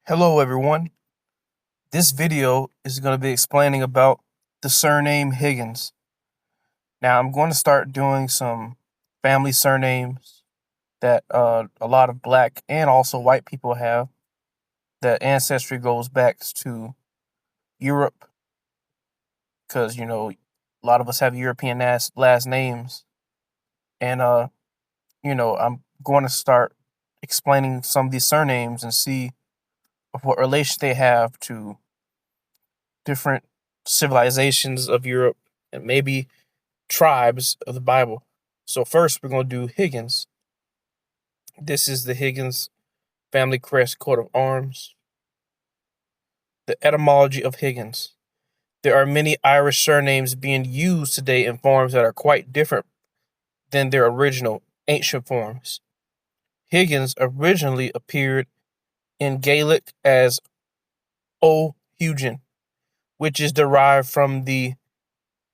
Hello everyone. This video is going to be explaining about the surname Higgins. Now I'm going to start doing some family surnames that a lot of black and also white people have. That ancestry goes back to Europe because a lot of us have European last names, and I'm going to start explaining some of these surnames and see what relation they have to different civilizations of Europe and maybe tribes of the Bible. So first we're going to do Higgins. This is the Higgins family crest coat of arms. The etymology of Higgins. There are many Irish surnames being used today in forms that are quite different than their original ancient forms. Higgins originally appeared in Gaelic as O'Hugen, which is derived from the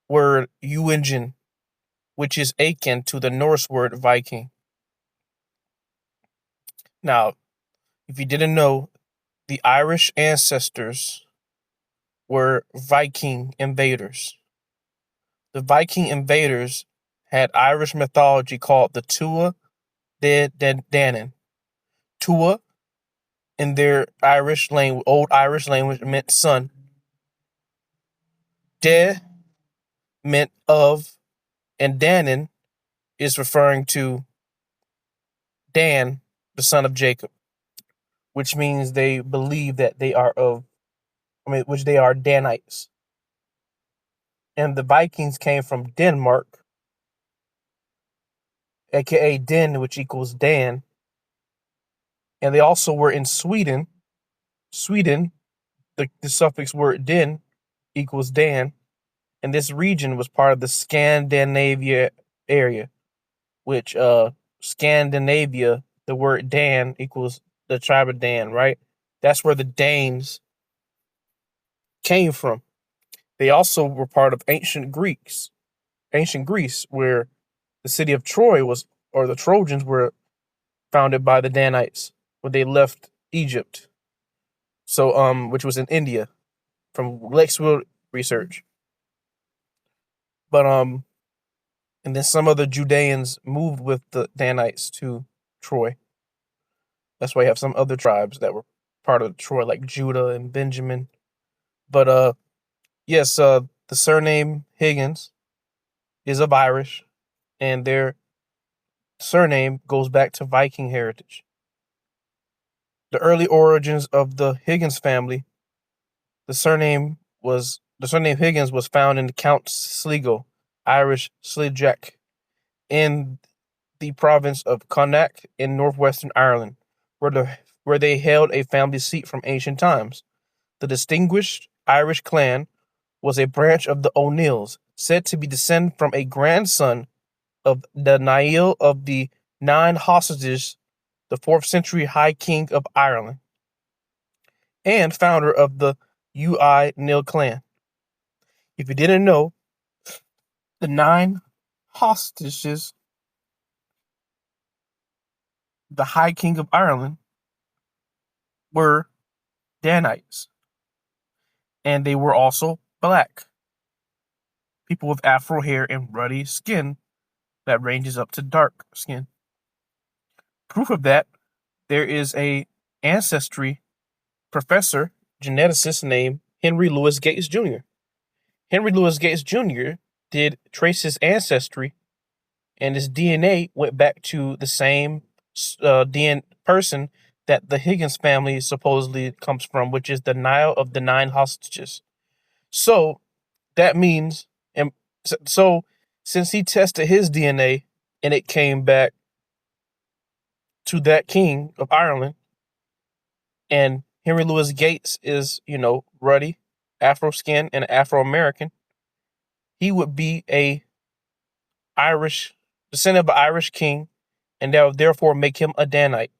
word Uingen, which is akin to the Norse word Viking. Now, if you didn't know, the Irish ancestors were Viking invaders. The Viking invaders had Irish mythology called the Tua de Danann. Tua in their Irish language, old Irish language, meant son. De meant of, and Danann is referring to Dan, the son of Jacob, which means they believe that which they are Danites. And the Vikings came from Denmark, aka Den, which equals Dan. And they also were in Sweden. Sweden, the suffix word den equals Dan. And this region was part of the Scandinavia area, which Scandinavia, the word Dan equals the tribe of Dan, right? That's where the Danes came from. They also were part of ancient Greece, where the city of Troy or the Trojans were founded by the Danites when they left Egypt. So, which was in India, from Lexfield research. But and then some of the Judeans moved with the Danites to Troy. That's why you have some other tribes that were part of Troy, like Judah and Benjamin. But yes, the surname Higgins is of Irish, and their surname goes back to Viking heritage. The early origins of the Higgins family, the surname Higgins was found in Count Sligo, Irish Slijack, in the province of Connacht in northwestern Ireland, where they held a family seat from ancient times. The distinguished Irish clan was a branch of the O'Neills, said to be descended from a grandson of the Niall of the Nine Hostages, the 4th century High King of Ireland, and founder of the Uí clan. If you didn't know, the Nine Hostages, the High King of Ireland, were Danites, and they were also black. People with afro hair and ruddy skin that ranges up to dark skin. Proof of that, there is a ancestry professor, geneticist named Henry Louis Gates Jr. Henry Louis Gates Jr. did trace his ancestry, and his DNA went back to the same DNA person that the Higgins family supposedly comes from, which is the Nile of the Nine Hostages. So that means, and so since he tested his DNA and it came back to that king of Ireland, and Henry Louis Gates is, ruddy, Afro skin, and Afro American, he would be a Irish descendant of an Irish king, and that would therefore make him a Danite.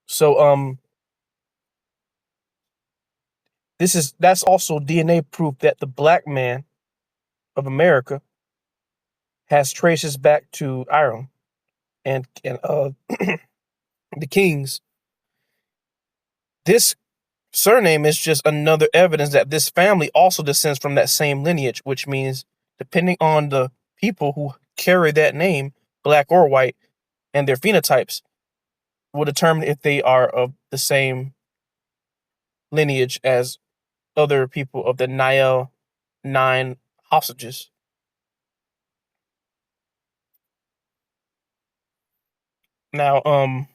So that's also DNA proof that the black man of America has traces back to Ireland, and the kings this surname is just another evidence that this family also descends from that same lineage, which means depending on the people who carry that name, black or white, and their phenotypes will determine if they are of the same lineage as other people of the Nile 9 hostages. Now,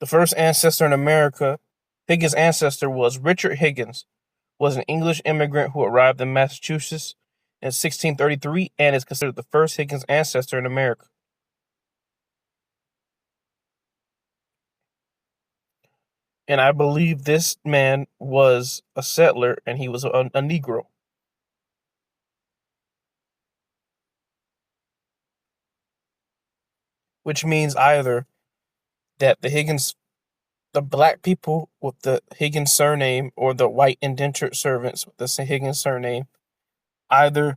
the first ancestor in America, Higgins' ancestor was Richard Higgins, was an English immigrant who arrived in Massachusetts in 1633 and is considered the first Higgins ancestor in America. And I believe this man was a settler and he was a Negro. Which means either that the black people with the Higgins surname or the white indentured servants with the Higgins surname, either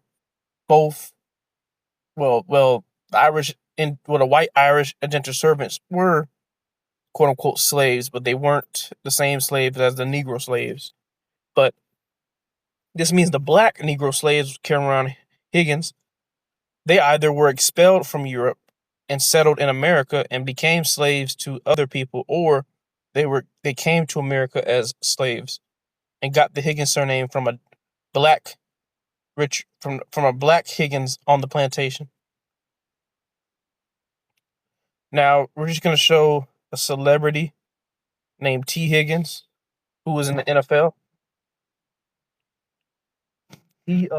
both, the the white Irish indentured servants were quote unquote slaves, but they weren't the same slaves as the Negro slaves. But this means the black Negro slaves carrying around Higgins, they either were expelled from Europe and settled in America and became slaves to other people, or they came to America as slaves and got the Higgins surname from a black from a black Higgins on the plantation. Now we're just gonna show a celebrity named T. Higgins, who was in the NFL. He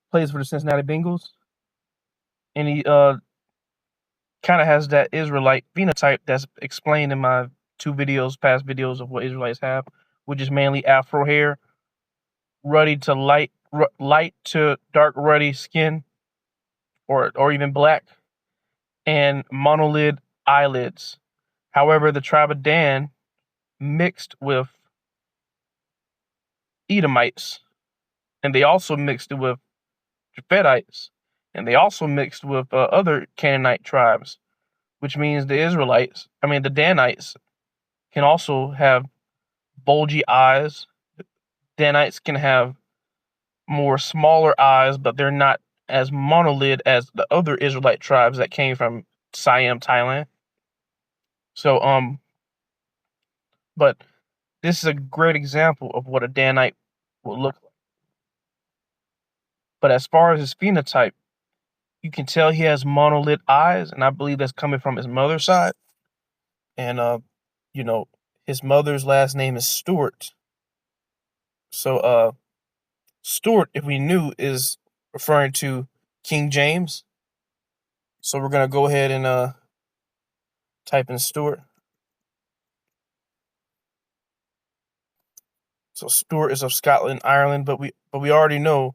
plays for the Cincinnati Bengals, and he kind of has that Israelite phenotype that's explained in my past videos of what Israelites have, which is mainly afro hair, ruddy to light to dark ruddy skin, or even black, and monolid eyelids. However, the tribe of Dan mixed with Edomites, and they also mixed it with Japhetites, and they also mixed with other Canaanite tribes, which means the Danites can also have bulgy eyes. Danites can have more smaller eyes, but they're not as monolid as the other Israelite tribes that came from Siam, Thailand. So, but this is a great example of what a Danite will look like. But as far as his phenotype, you can tell he has monolid eyes, and I believe that's coming from his mother's side. And you know, his mother's last name is Stewart. So Stewart, if we knew, is referring to King James. So we're gonna go ahead and type in Stewart. So Stewart is of Scotland, Ireland, but we already know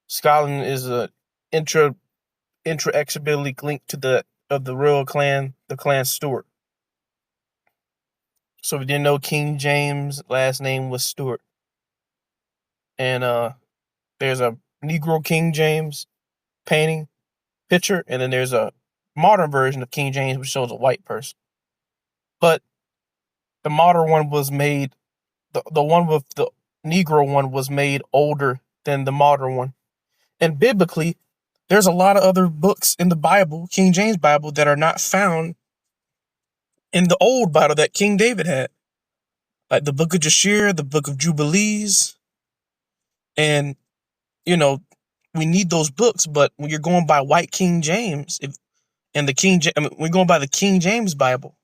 Scotland is a intrexably linked to the royal clan, the clan Stewart. So we didn't know King James' last name was Stewart. And there's a Negro King James painting picture, and then there's a modern version of King James which shows a white person. But the modern one was made the one with the Negro one was made older than the modern one. And biblically, there's a lot of other books in the Bible, King James Bible, that are not found in the old Bible that King David had. Like the book of Jashir, the book of Jubilees. And, we need those books, but when you're going by white King James, we're going by the King James Bible,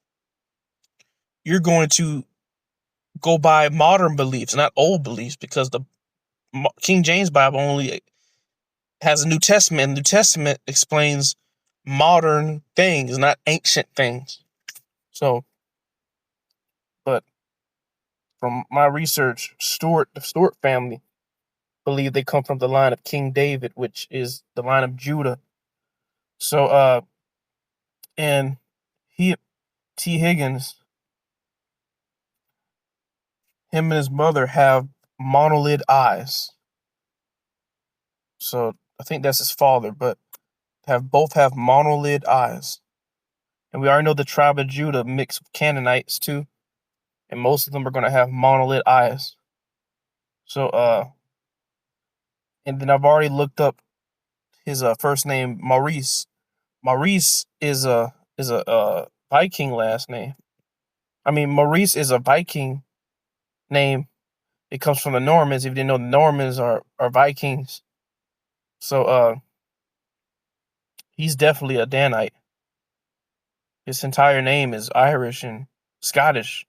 you're going to go by modern beliefs, not old beliefs, because the King James Bible only has a New Testament, and the New Testament explains modern things, not ancient things. So, but from my research, the Stewart family believe they come from the line of King David, which is the line of Judah. So, and T. Higgins, him and his mother have monolid eyes. So I think that's his father, but both have monolid eyes. And we already know the tribe of Judah mixed with Canaanites too. And most of them are going to have monolith eyes. So, and then I've already looked up his first name, Maurice. Maurice is a Viking last name. I mean, Maurice is a Viking name. It comes from the Normans. If you didn't know, the Normans are Vikings. So, he's definitely a Danite. His entire name is Irish and Scottish.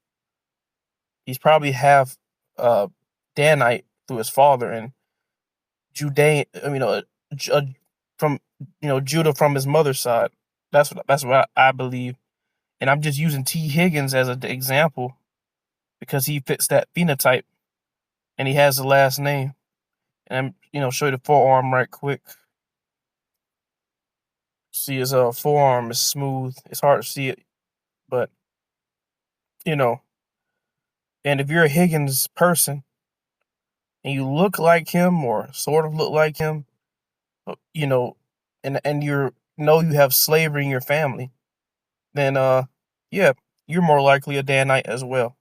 He's probably half Danite through his father and Judean. From Judah from his mother's side. That's what I believe. And I'm just using T. Higgins as an example because he fits that phenotype and he has the last name. And I'm show you the forearm right quick. See his forearm is smooth. It's hard to see it, but and if you're a Higgins person and you look like him or sort of look like him, you know, and you have slavery in your family, then yeah, you're more likely a Danite as well.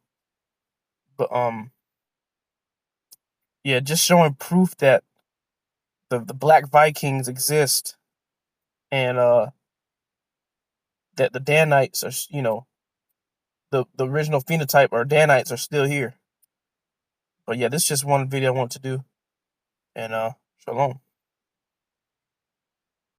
But yeah, just showing proof that the Black Vikings exist and that the Danites are the original phenotype or Danites are still here. But yeah, this is just one video I want to do, and shalom.